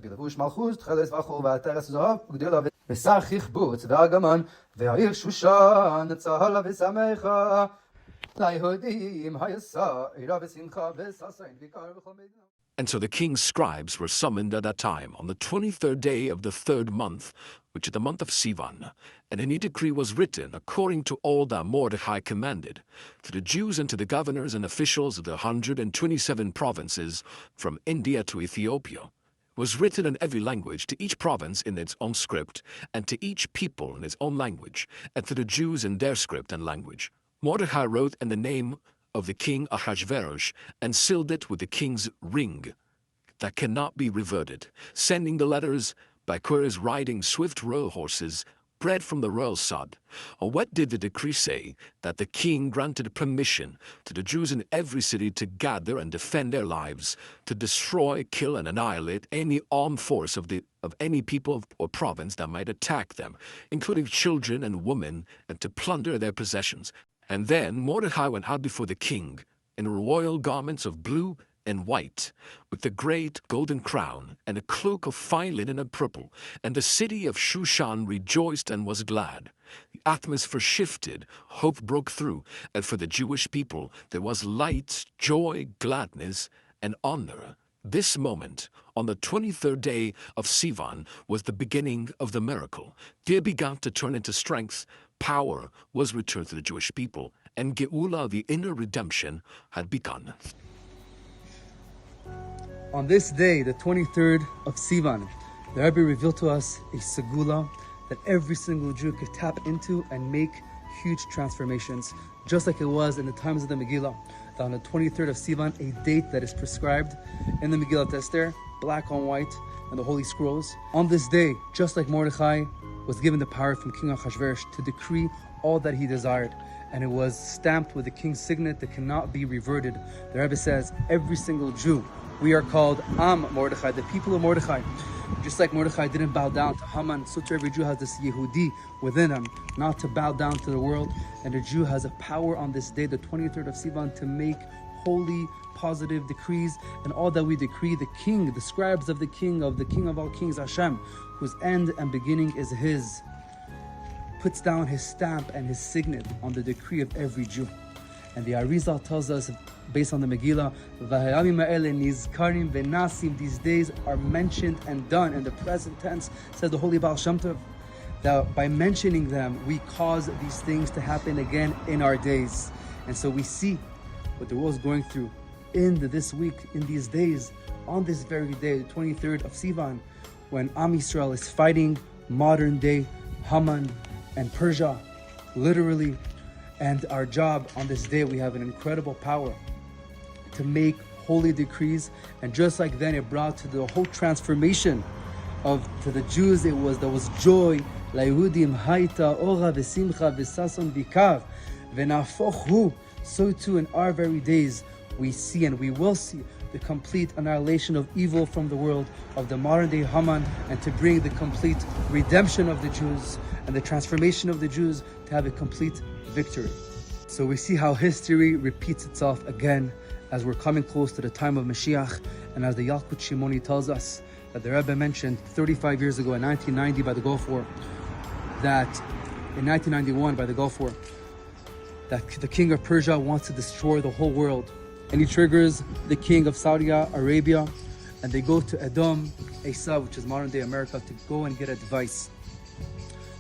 בלבוש מלכות, תכלת וחור ועטרת זהב וגדולה ושר חכבוץ וארגמן והעיר שושן צהלה ושמחה ליהודים היסע עירה ושמחה וששון ויקר בכל מדינה. And so the king's scribes were summoned at that time on the 23rd day of the 3rd month, which is the month of Sivan, and a new decree was written according to all that Mordecai commanded, to the Jews and to the governors and officials of the 127 provinces from India to Ethiopia. It was written in every language, to each province in its own script, and to each people in its own language, and to the Jews in their script and language. Mordecai wrote in the name of the king Ahasuerus and sealed it with the king's ring that cannot be reverted, sending the letters by couriers riding swift royal horses, bred from the royal sod. Or what did the decree say? That the king granted permission to the Jews in every city to gather and defend their lives, to destroy, kill, and annihilate any armed force of any people or province that might attack them, including children and women, and to plunder their possessions. And then Mordecai went out before the king in royal garments of blue and white, with a great golden crown and a cloak of fine linen and purple. And the city of Shushan rejoiced and was glad. The atmosphere shifted, hope broke through, and for the Jewish people there was light, joy, gladness, and honor. This moment, on the 23rd day of Sivan, was the beginning of the miracle. Fear began to turn into strength. Power was returned to the Jewish people, and Geula, the inner redemption, had begun. On this day, the 23rd of Sivan, the Rebbe revealed to us a segula that every single Jew could tap into and make huge transformations, just like it was in the times of the Megillah. That on the 23rd of Sivan, a date that is prescribed in the Megillah Esther, black on white, and the Holy Scrolls. On this day, just like Mordecai was given the power from King Ahasuerus to decree all that he desired, and it was stamped with the king's signet that cannot be reverted. The Rebbe says, every single Jew, we are called Am Mordechai, the people of Mordechai. Just like Mordechai didn't bow down to Haman, so too every Jew has this Yehudi within him, not to bow down to the world. And a Jew has a power on this day, the 23rd of Sivan, to make holy, positive decrees. And all that we decree, the king, the scribes of the king of all kings, Hashem, whose end and beginning is his, puts down his stamp and his signet on the decree of every Jew. And the Arizal tells us, based on the Megillah, these days are mentioned and done in the present tense, says the Holy Baal Shem Tov, that by mentioning them, we cause these things to happen again in our days. And so we see what the world is going through this week, in these days, on this very day, the 23rd of Sivan, when Am Yisrael is fighting modern day Haman and Persia, literally. And our job on this day, we have an incredible power to make holy decrees. And just like then, it brought to the whole transformation to the Jews, there was joy. Layehudim haita ora v'simcha v'sason v'ikav v'nafochu. So too in our very days, we see and we will see the complete annihilation of evil from the world, of the modern day Haman, and to bring the complete redemption of the Jews and the transformation of the Jews to have a complete victory. So we see how history repeats itself again as we're coming close to the time of Mashiach, and as the Yalkut Shimoni tells us that the Rebbe mentioned 35 years ago in 1990 by the Gulf War, that in 1991 by the Gulf War, that the king of Persia wants to destroy the whole world. And he triggers the king of Saudi Arabia, and they go to Edom, Asa, which is modern day America, to go and get advice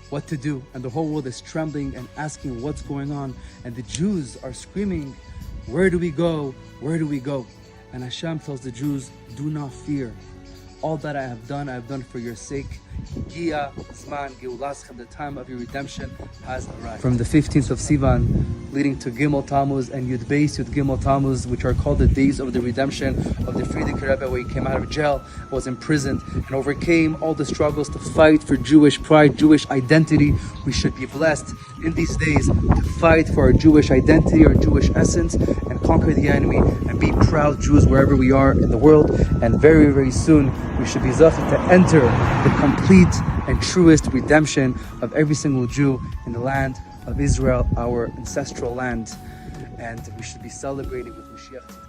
what to do. And the whole world is trembling and asking what's going on. And the Jews are screaming, where do we go? Where do we go? And Hashem tells the Jews, do not fear. All that I have done for your sake. The time of your redemption has arrived. From the 15th of Sivan, leading to Gimel Tammuz and Yud Beis Yud Gimel Tammuz, which are called the days of the redemption of the Frierdiker Rebbe, where he came out of jail, was imprisoned, and overcame all the struggles to fight for Jewish pride, Jewish identity. We should be blessed in these days to fight for our Jewish identity, our Jewish essence, and conquer the enemy, and be proud Jews wherever we are in the world. And very, very soon, we should be zochet to enter the complete and truest redemption of every single Jew in the land of Israel, our ancestral land. And we should be celebrating with Mashiach.